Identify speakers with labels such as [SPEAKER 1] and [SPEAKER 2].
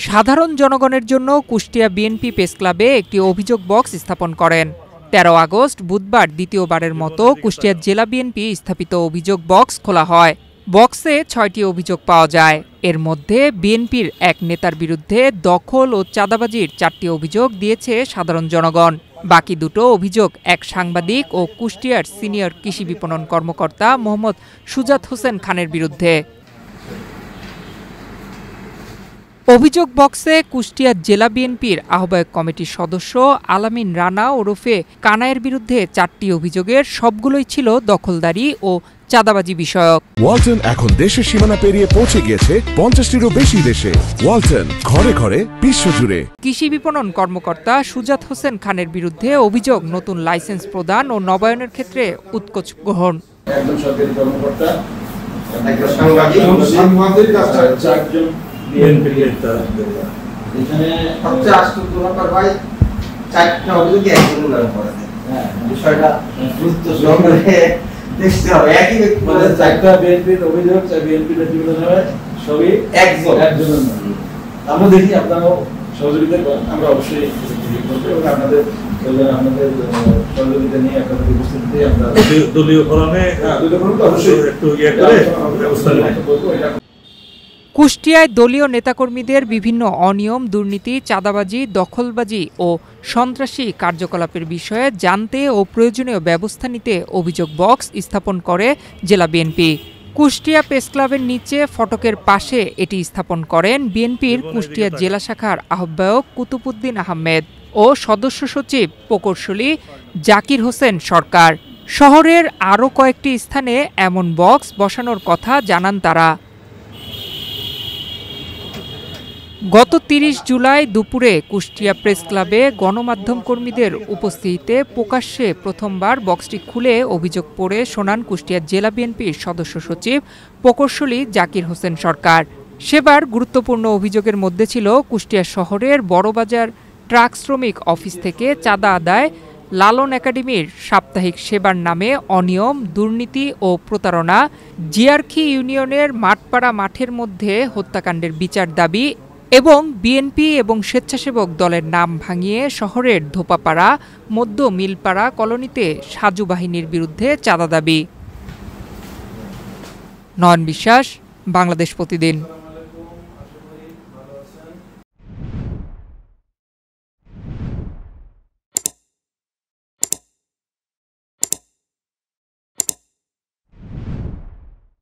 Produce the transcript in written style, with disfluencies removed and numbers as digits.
[SPEAKER 1] সাধারণ জনগণের জন্য কুষ্টিয়া বিএনপি প্রেস ক্লাবে একটি অভিযোগ বক্স স্থাপন করেন। ১৩ আগস্ট বুধবার দ্বিতীয়বারের মতো কুষ্টিয়া জেলা বিএনপি স্থাপিত অভিযোগ বক্স খোলা হয়। বক্সে ৬টি অভিযোগ পাওয়া যায়। এর মধ্যে বিএনপির এক নেতার বিরুদ্ধে দখল ও চাঁদাবাজির ৪টি অভিযোগ দিয়েছে সাধারণ জনগণ। বাকি দুটো অভিযোগ এক সাংবাদিক ও কুষ্টিয়ার সিনিয়র কৃষি বিপণন কর্মকর্তা মোহাম্মদ সুজাত হোসেন খানের বিরুদ্ধে। অভিযোগ বক্সে কুষ্টিয়া জেলা বিএনপির আহ্বায়ক কমিটির সদস্য আলামিন রানা ওরফে কানাইয়ের বিরুদ্ধে ৪টি অভিযোগের সবগুলোই ছিল দখলদারি ও চাঁদাবাজি বিষয়ক।
[SPEAKER 2] ওয়ালটন এখন দেশের সীমানা পেরিয়ে পৌঁছে গিয়েছে ৫০টিরও বেশি দেশে। ওয়ালটন, ঘরে ঘরে বিশ্বজুড়ে।
[SPEAKER 1] কৃষি বিপণন কর্মকর্তা সুজাত হোসেন খানের বিরুদ্ধে অভিযোগ নতুন লাইসেন্স প্রদান ও নবায়নের ক্ষেত্রে উৎকোচ গ্রহণ।
[SPEAKER 3] একজন সরকারি কর্মকর্তা, একজন সাংবাদিক, চারজন বিএনপির নেতা। এখানে সবচেয়ে আশ্চর্যকর ভাই ৪টা অভিযোগ একজনের নামে করা যায়। হ্যাঁ, বিষয়টা গুরুত্ব সহকারে দেখতে হবে। একই ব্যক্তি বলে ৪টা বিএনপির অভিযোগ, বিএনপির নেতৃত্বের নামে সবই একজনের নামে। আমরা দেখি আপনারাও সহযোগিতা করেন, আমরা অবশ্যই করব এবং আপনাদের সহযোগিতা নিয়ে আপনাদের উপস্থিতিতে আমরা দলীয় ফোরামে অবশ্যই একটু করে ব্যবস্থা নেব।
[SPEAKER 1] কুষ্টিয়ায় দলীয় নেতাকর্মীদের বিভিন্ন অনিয়ম, দুর্নীতি, চাঁদাবাজি, দখলবাজি ও সন্ত্রাসী কার্যকলাপের বিষয়ে জানতে ও প্রয়োজনীয় ব্যবস্থা নিতে অভিযোগ বক্স স্থাপন করে জেলা বিএনপি। কুষ্টিয়া প্রেস ক্লাবের নিচে ফটকের পাশে এটি স্থাপন করেন বিএনপির কুষ্টিয়া জেলা শাখার আহ্বায়ক কুতুবউদ্দিন আহমেদ ও সদস্য সচিব প্রকৌশলী জাকির হোসেন সরকার। শহরের আরও কয়েকটি স্থানে এমন বক্স বসানোর কথা জানান তারা। গত ৩০ জুলাই দুপুরে কুষ্টিয়া প্রেস ক্লাবে গণমাধ্যম কর্মীদের উপস্থিতিতে প্রকাশ্যে প্রথমবার বক্সটি খুলে অভিযোগ পড়ে শোনান কুষ্টিয়া জেলা বিএনপির সদস্য সচিব প্রকৌশলী জাকির হোসেন সরকার। সেবার গুরুত্বপূর্ণ অভিযোগের মধ্যে ছিল কুষ্টিয়া শহরের বড়বাজার ট্রাক শ্রমিক অফিস থেকে চাঁদা আদায়, লালন একাডেমির সাপ্তাহিক সেবার নামে অনিয়ম, দুর্নীতি ও প্রতারণা, জিয়ারখি ইউনিয়নের মাঠপাড়া মাঠের মধ্যে হত্যাকাণ্ডের বিচার দাবি এবং বিএনপি এবং স্বেচ্ছাসেবক দলের নাম ভাঙিয়ে শহরের ধোপাপাড়া, মধ্য মিলপাড়া কলোনিতে সাজু বাহিনীর বিরুদ্ধে চাঁদা দাবি। নয়ন বিশ্বাস, বাংলাদেশ প্রতিদিন।